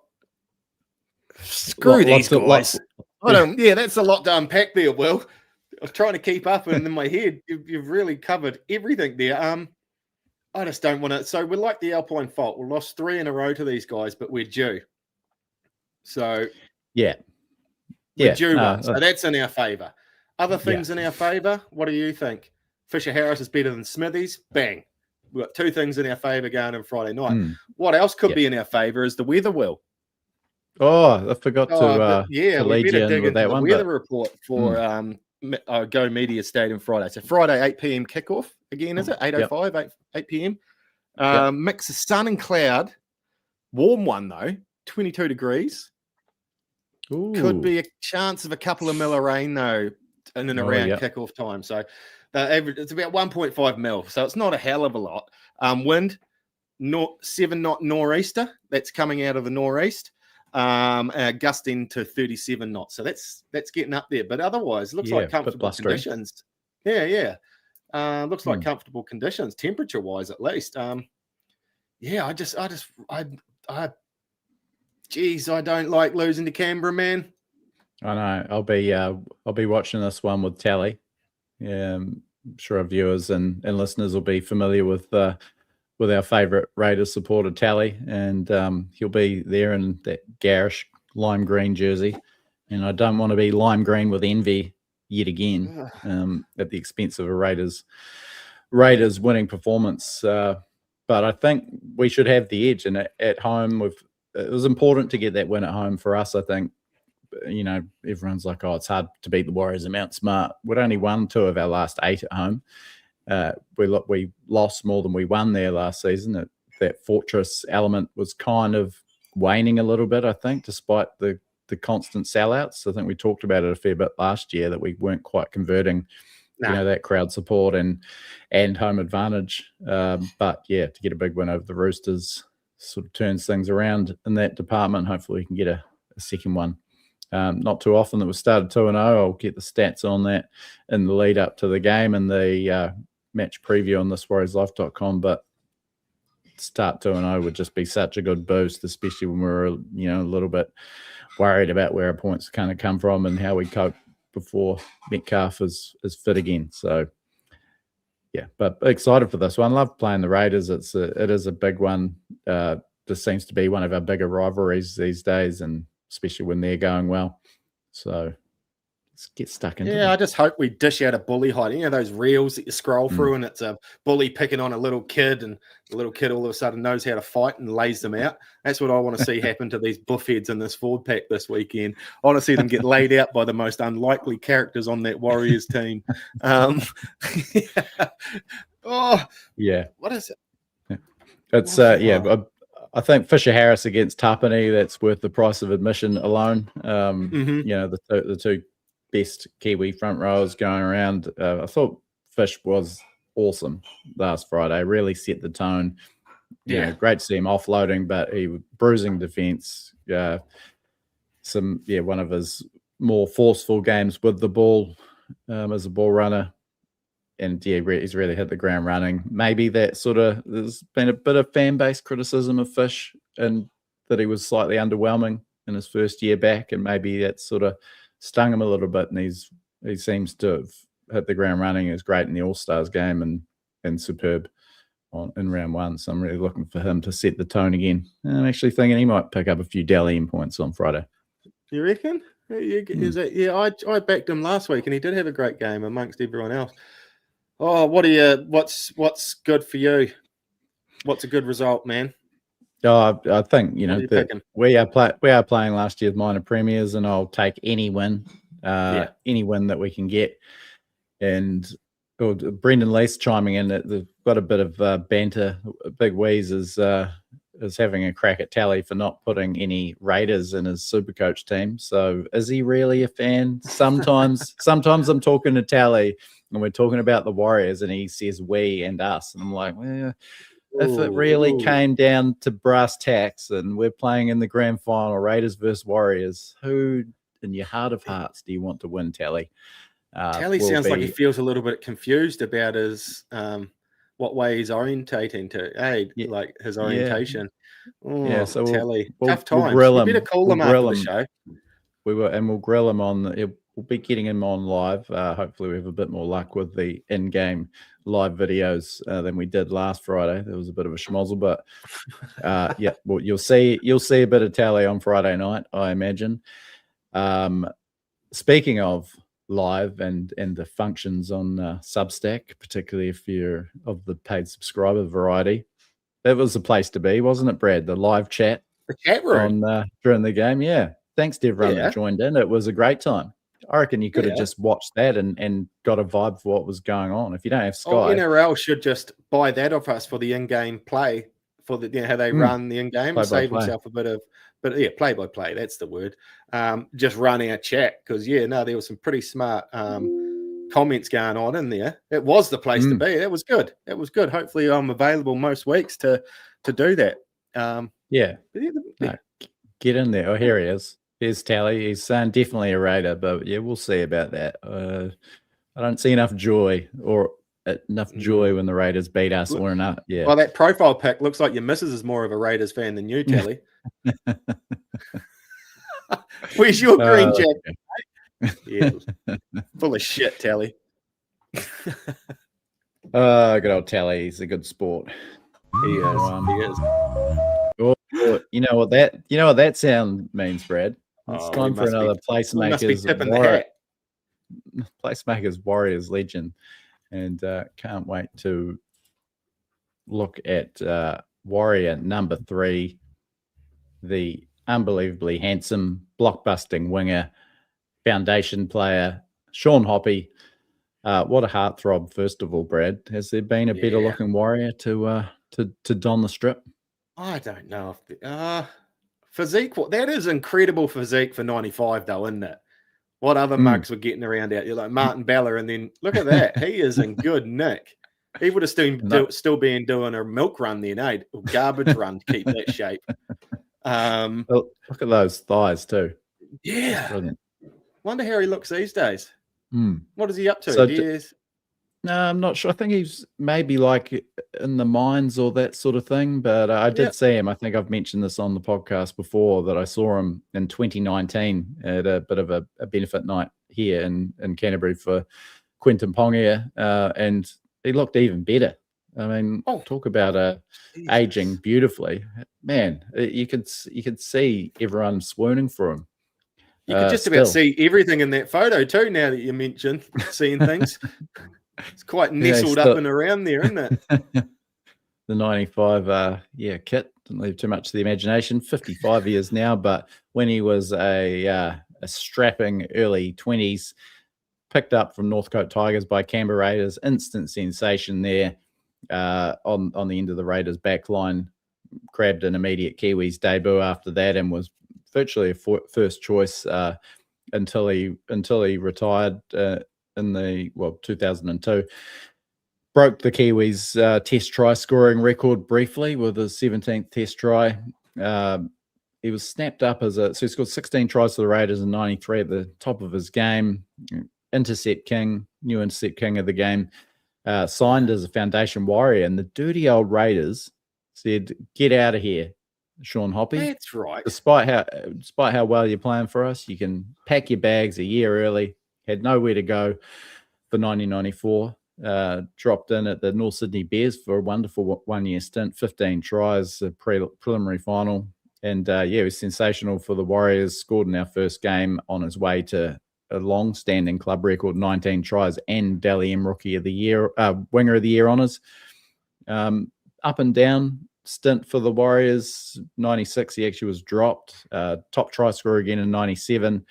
Speaker 3: Screw these guys. That's a lot to unpack there, Will. I was trying to keep up, and in my head, you've really covered everything there. I just don't want to. So we're like the Alpine Fault. We lost 3 in a row to these guys, but we're due. So we're due one. So that's in our favour. Other things in our favour. What do you think? Fisher Harris is better than Smithies. Bang. We've got 2 things in our favour going on Friday night. What else could be in our favour is the weather, Will.
Speaker 2: Oh, I forgot to
Speaker 3: we better dig into the weather
Speaker 2: but...
Speaker 3: report for Go Media Stadium Friday. So Friday, 8 p.m. kickoff again, is it? 8:05, 8 p.m. Mix of sun and cloud. Warm one, though. 22 degrees.
Speaker 2: Ooh.
Speaker 3: Could be a chance of a couple of mil of rain, though, in and around kickoff time. So it's about 1.5 mil. So it's not a hell of a lot. Wind, 7-knot nor'easter. That's coming out of the nor'east. Gusting to 37 knots. So that's getting up there. But otherwise, looks like comfortable conditions. Looks like comfortable conditions, temperature-wise at least. I don't like losing to Canberra, man.
Speaker 2: I know. I'll be watching this one with Tally. I'm sure our viewers and listeners will be familiar with our favourite Raiders supporter, Tally, and he'll be there in that garish lime green jersey. And I don't want to be lime green with envy yet again at the expense of a Raiders winning performance. But I think we should have the edge. And at home, it was important to get that win at home for us, I think. You know, everyone's like, oh, it's hard to beat the Warriors at Mount Smart. We'd only won 2 of our last 8 at home. We lost more than we won there last season. That fortress element was kind of waning a little bit, I think, despite the constant sellouts. I think we talked about it a fair bit last year that we weren't quite converting, that crowd support and home advantage. But yeah, to get a big win over the Roosters sort of turns things around in that department. Hopefully we can get a second one. Not too often that we started 2-0. I'll get the stats on that in the lead up to the game and the match preview on thiswarriorslife.com. But start 2-0 would just be such a good boost, especially when we're a little bit worried about where our points kind of come from and how we cope before Metcalf is fit again. So yeah, but excited for this one. Love playing the Raiders. It is a big one. This seems to be one of our bigger rivalries these days, and especially when they're going well. So let's get stuck into it.
Speaker 3: I just hope we dish out a bully hide. You know, those reels that you scroll through and it's a bully picking on a little kid and the little kid all of a sudden knows how to fight and lays them out. That's what I want to see happen to these buffheads in this forward pack this weekend. I want to see them get laid out by the most unlikely characters on that Warriors team. Oh, yeah. What is it?
Speaker 2: It's, I think Fisher Harris against Tapani, that's worth the price of admission alone. The 2 best Kiwi front rowers going around. I thought Fish was awesome last Friday, really set the tone. Great to see him offloading, but he was bruising defense. One of his more forceful games with the ball as a ball runner. And he's really hit the ground running. Maybe that there's been a bit of fan base criticism of Fish and that he was slightly underwhelming in his first year back, and maybe that sort of stung him a little bit. And he seems to have hit the ground running. He was great in the All-Stars game and superb in round 1. So I'm really looking for him to set the tone again. And I'm actually thinking he might pick up a few Dally-in points on Friday.
Speaker 3: You reckon? I backed him last week, and he did have a great game amongst everyone else. Oh, what's good for you? What's a good result, man?
Speaker 2: Oh, I think we are playing last year's minor premiers, and I'll take any win, any win that we can get. And Brendan Lease chiming in. They've got a bit of banter. Big Wheeze is having a crack at Tally for not putting any Raiders in his Supercoach team. So is he really a fan? Sometimes I'm talking to Tally and we're talking about the Warriors and he says we and us. And I'm like, well, if it really came down to brass tacks and we're playing in the grand final, Raiders versus Warriors, who in your heart of hearts do you want to win, Tally?
Speaker 3: Tally sounds like he feels a little bit confused about his what way he's orientating to, like his orientation. So Tally, tough time. You better call him after the show.
Speaker 2: We'll grill him on. We'll be getting him on live. Hopefully, we have a bit more luck with the in-game live videos than we did last Friday. There was a bit of a schmozzle, but you'll see a bit of Tally on Friday night, I imagine. Speaking of live and the functions on Substack, particularly if you're of the paid subscriber variety, that was the place to be, wasn't it, Brad? The live chat,
Speaker 3: the chat room
Speaker 2: during the game. Yeah, thanks to everyone that joined in. It was a great time. I reckon you could have just watched that and got a vibe for what was going on. If you don't have Sky,
Speaker 3: NRL should just buy that off us for the in-game play, for the how they run the in-game, and save himself a bit of. But play by play, that's the word. Just running a chat because there was some pretty smart comments going on in there. It was the place to be. It was good. It was good. Hopefully, I'm available most weeks to do that.
Speaker 2: Get in there. Oh, here he is. Here's Tally. He's saying definitely a Raider, but we'll see about that. I don't see enough joy when the Raiders beat us or enough. Yeah.
Speaker 3: Well, that profile pic looks like your missus is more of a Raiders fan than you, Tally. Where's your green jacket? Yeah, full of shit, Tally.
Speaker 2: Good old Tally. He's a good sport.
Speaker 3: He is.
Speaker 2: You know what that sound means, Brad? It's
Speaker 3: Oh,
Speaker 2: time for another
Speaker 3: we must be tipping the
Speaker 2: PlaceMakers Warriors legend, and can't wait to look at Warrior number 3, the unbelievably handsome, blockbusting winger, foundation player, Sean Hoppy. What a heartthrob! First of all, Brad, has there been a better looking Warrior to don the strip?
Speaker 3: I don't know if physique. That is incredible physique for 95, though, isn't it? What other mugs were getting around out? You're like Martin Bella, and then look at that. He is in good nick. He would have still been doing a milk run then, eh? Or garbage run to keep that shape.
Speaker 2: Well, look at those thighs too.
Speaker 3: Yeah.
Speaker 2: Brilliant.
Speaker 3: Wonder how he looks these days. What is he up to?
Speaker 2: So
Speaker 3: No,
Speaker 2: I'm not sure. I think he's maybe like in the mines or that sort of thing. But I did see him. I think I've mentioned this on the podcast before, that I saw him in 2019 at a bit of a benefit night here in Canterbury for Quentin Pongia, and he looked even better. I mean, talk about aging beautifully, man. You could see everyone swooning for him.
Speaker 3: You could just about see everything in that photo too. Now that you mentioned seeing things, it's quite nestled up and around there, isn't it?
Speaker 2: The 95, kit didn't leave too much to the imagination. 55 years now, but when he was a strapping early 20s, picked up from Northcote Tigers by Canberra Raiders, instant sensation there on the end of the Raiders back line, grabbed an immediate Kiwis debut after that, and was virtually a first choice until he retired in the 2002. Broke the Kiwis test try scoring record briefly with his 17th test try. He was snapped up so he scored 16 tries for the Raiders in 93 at the top of his game. Intercept king, new intercept king of the game. Signed as a foundation Warrior, and the dirty old Raiders said, "Get out of here, Sean Hoppy."
Speaker 3: That's right.
Speaker 2: Despite how well you're playing for us, you can pack your bags a year early. Had nowhere to go for 1994. Dropped in at the North Sydney Bears for a wonderful one-year stint, 15 tries, a preliminary final. And it was sensational for the Warriors. Scored in our first game on his way to a long-standing club record, 19 tries, and Dally M Rookie of the Year, Winger of the Year honours. Up and down stint for the Warriors. 96, he actually was dropped. Top try scorer again in 97,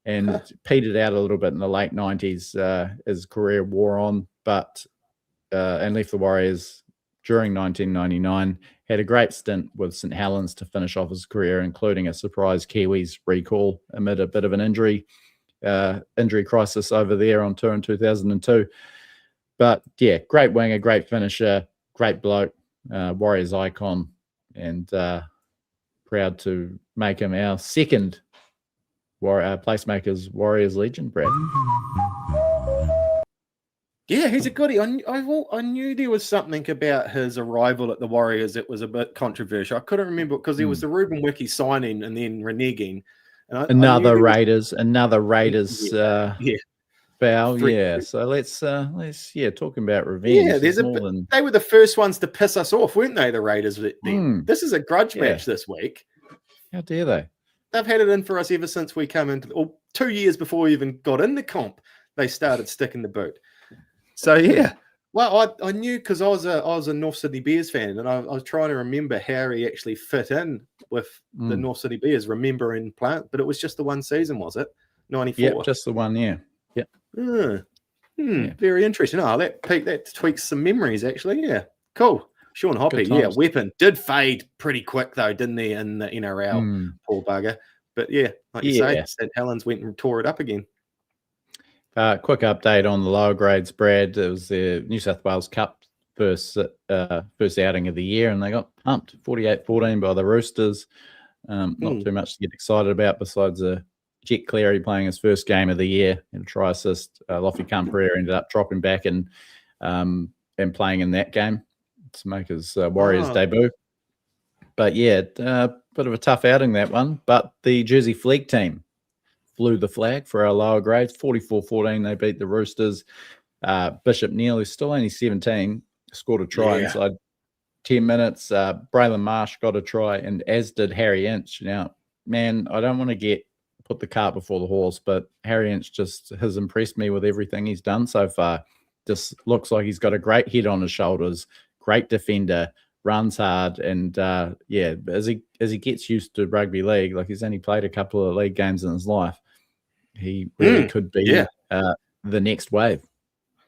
Speaker 2: and petered out a little bit in the late 90s. His career wore on, and left the Warriors during 1999. Had a great stint with St Helens to finish off his career, including a surprise Kiwis recall amid a bit of an injury crisis over there on tour in 2002. But yeah, great winger, great finisher, great bloke, Warriors icon, and proud to make him our second PlaceMakers Warriors legend, Brad.
Speaker 3: Yeah, he's a goodie. I knew there was something about his arrival at the Warriors that was a bit controversial. I couldn't remember because there was the Ruben Wiki signing and then reneging. And
Speaker 2: another Raiders bow.
Speaker 3: So
Speaker 2: let's talking about revenge.
Speaker 3: Yeah, they were the first ones to piss us off, weren't they? The Raiders. This is a grudge match this week.
Speaker 2: How dare they?
Speaker 3: They've had it in for us ever since we come into, or 2 years before we even got in the comp. They started sticking the boot. So yeah, well, I knew because I was a North Sydney Bears fan, and I was trying to remember how he actually fit in with the North Sydney Bears. Remembering playing, but it was just the one season, was it? 94.
Speaker 2: Yeah, just the one. Yeah.
Speaker 3: Very interesting. Oh, that tweaks some memories actually. Yeah, cool. Sean Hoppy, weapon did fade pretty quick though, didn't he? In the NRL, poor bugger. But yeah, like you say, St Helens went and tore it up again.
Speaker 2: Quick update on the lower grades, Brad. It was the New South Wales Cup first outing of the year, and they got pumped 48-14 by the Roosters. Not too much to get excited about besides Jet Cleary playing his first game of the year and a try assist. Loffy Campereira ended up dropping back and playing in that game to make his Warriors debut. But yeah, bit of a tough outing, that one. But the Jersey Fleet team flew the flag for our lower grades. 44-14, they beat the Roosters. Bishop Neal, who's still only 17, scored a try inside 10 minutes. Braylon Marsh got a try, and as did Harry Inch. Now, man, I don't want to get put the cart before the horse, but Harry Inch just has impressed me with everything he's done so far. Just looks like he's got a great head on his shoulders, great defender, runs hard, and as he gets used to rugby league, like he's only played a couple of league games in his life, he really could be the next wave.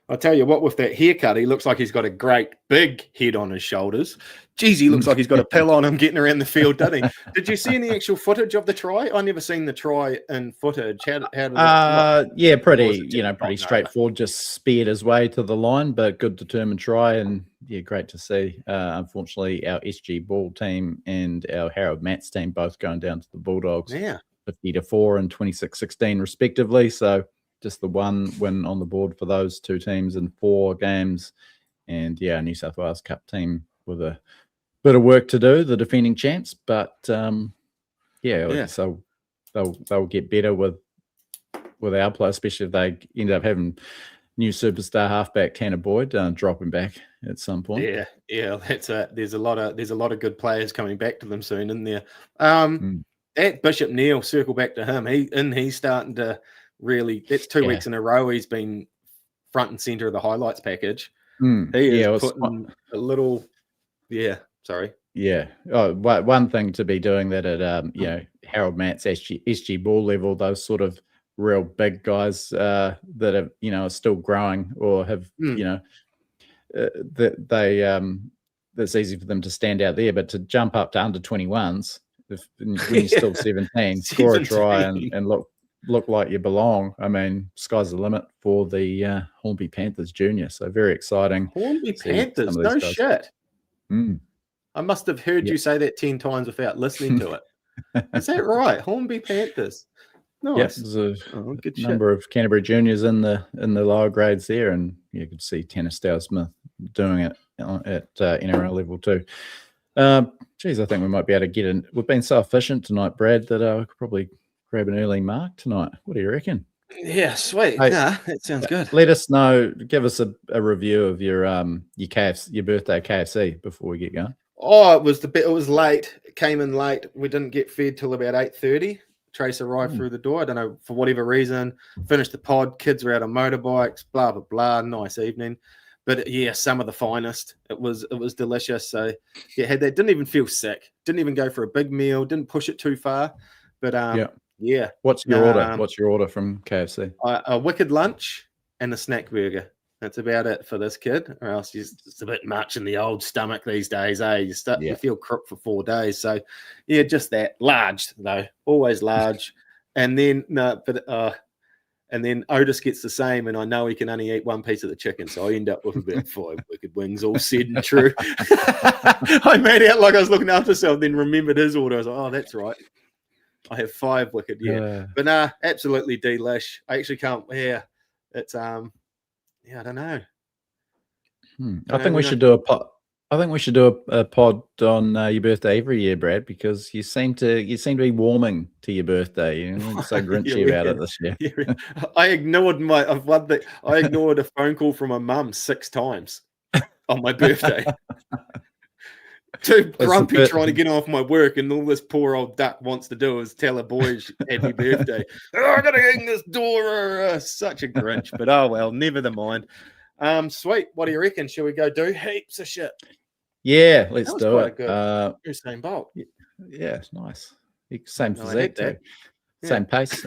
Speaker 3: I'll tell you what, with that haircut, he looks like he's got a great big head on his shoulders. Geez, he looks like he's got a pill on him getting around the field, doesn't he? Did you see any actual footage of the try? I never seen the try in footage. How did it
Speaker 2: pretty straightforward. Just speared his way to the line, but good determined try, and great to see. Unfortunately, our SG Ball team and our Harold Matts team both going down to the Bulldogs, 50-4 and 26-16 respectively. So just the one win on the board for those two teams in 4 games. And New South Wales Cup team with a bit of work to do, the defending champs. But so they'll get better with our play, especially if they end up having new superstar halfback Tanner Boyd dropping back at some point.
Speaker 3: That's it. There's a lot of good players coming back to them soon, isn't there? At Bishop Neal, circle back to him. He's starting to really. That's 2 weeks in a row he's been front and center of the highlights package. He is putting a little. Sorry.
Speaker 2: Yeah. Oh, one thing to be doing that at Harold Matts SG Ball level, those sort of real big guys that have are still growing or have that's easy for them to stand out there, but to jump up to under 21s when you're still 17, score a try and look like you belong. I mean, sky's the limit for the Hornby Panthers Junior. So very exciting.
Speaker 3: Hornby Panthers, no shit. I must have heard you say that 10 times without listening to it. Is that right? Hornby Panthers. Nice.
Speaker 2: Yes, there's a good number of Canterbury juniors in the lower grades there, and you could see Tanner Stow-Smith doing it at NRL level too. I think we might be able to get in. We've been so efficient tonight, Brad, that we could probably grab an early mark tonight. What do you reckon?
Speaker 3: Yeah, sweet. Hey, that sounds good.
Speaker 2: Let us know. Give us a review of your birthday KFC before we get going.
Speaker 3: Oh, it was late. It came in late. We didn't get fed till about 8:30. Trace arrived through the door. I don't know, for whatever reason. Finished the pod. Kids were out on motorbikes. Blah blah blah. Nice evening. But some of the finest. It was delicious. So had that. Didn't even feel sick. Didn't even go for a big meal. Didn't push it too far. But
Speaker 2: What's your order? What's your order from KFC?
Speaker 3: A wicked lunch and a snack burger. That's about it for this kid, or else it's a bit much in the old stomach these days, eh? You feel crook for 4 days. So, just that. Large, though. Always large. And then, and then Otis gets the same, and I know he can only eat one piece of the chicken, so I end up with about 5 wicked wings, all said and true. I made out like I was looking after myself, then remembered his order. I was like, oh, that's right. I have 5 wicked, But absolutely delish. I actually can't, it's, I don't know.
Speaker 2: I think we should do a pod. I think we should do a pod on your birthday every year, Brad, because you seem to be warming to your birthday. You're so grinchy about it this year.
Speaker 3: I ignored a phone call from my mum 6 times on my birthday. Too grumpy trying to get off my work, and all this poor old duck wants to do is tell her boys happy birthday. I gotta get in this door. Such a Grinch, but oh well, never the mind. Sweet. What do you reckon? Shall we go do heaps of shit?
Speaker 2: Yeah, let's do it.
Speaker 3: Usain Bolt.
Speaker 2: Yeah, it's nice. Same physique too. Same pace.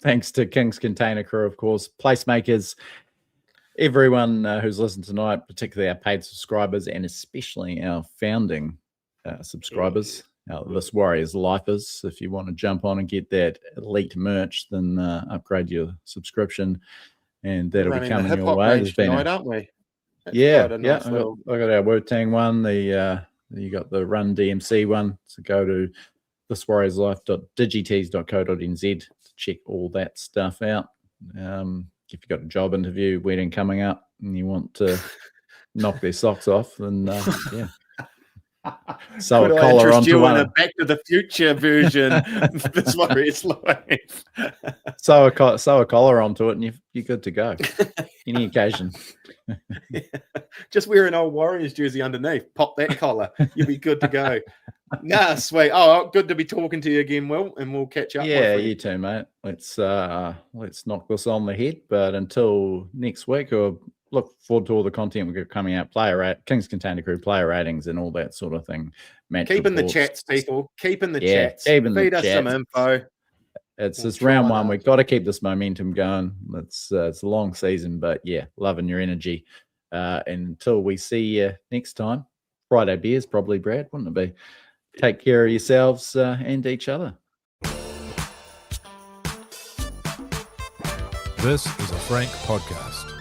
Speaker 2: Thanks to Kingz Container Crew, of course. PlaceMakers. Everyone who's listened tonight, particularly our paid subscribers and especially our founding subscribers, this Warriors Lifers. If you want to jump on and get that elite merch, then upgrade your subscription, and that'll be coming your way.
Speaker 3: There's been aren't we?
Speaker 2: Nice I got our Wu-Tang one. You got the Run DMC one. So go to thiswarriorslife.digitees.co.nz to check all that stuff out. If you've got a job interview, wedding coming up, and you want to knock their socks off, then sew a collar onto one.
Speaker 3: A Back to the Future version. That's what it's like.
Speaker 2: Sew a collar onto it, and you're good to go. Any occasion.
Speaker 3: Just wear an old Warriors jersey underneath. Pop that collar. You'll be good to go. Nah, sweet. Oh, good to be talking to you again, Will, and we'll catch up.
Speaker 2: Yeah, you too, mate. Let's knock this on the head. But until next week, or look forward to all the content we've got coming out. Kingz Container Crew player ratings and all that sort of thing.
Speaker 3: Keep in the chats, people. Keep in the chats. Feed us some info.
Speaker 2: It's round one. We've got to keep this momentum going. It's a long season, but yeah, loving your energy. And until we see you next time, Friday beers probably, Brad, wouldn't it be? Take care of yourselves and each other.
Speaker 1: This is a Frank podcast.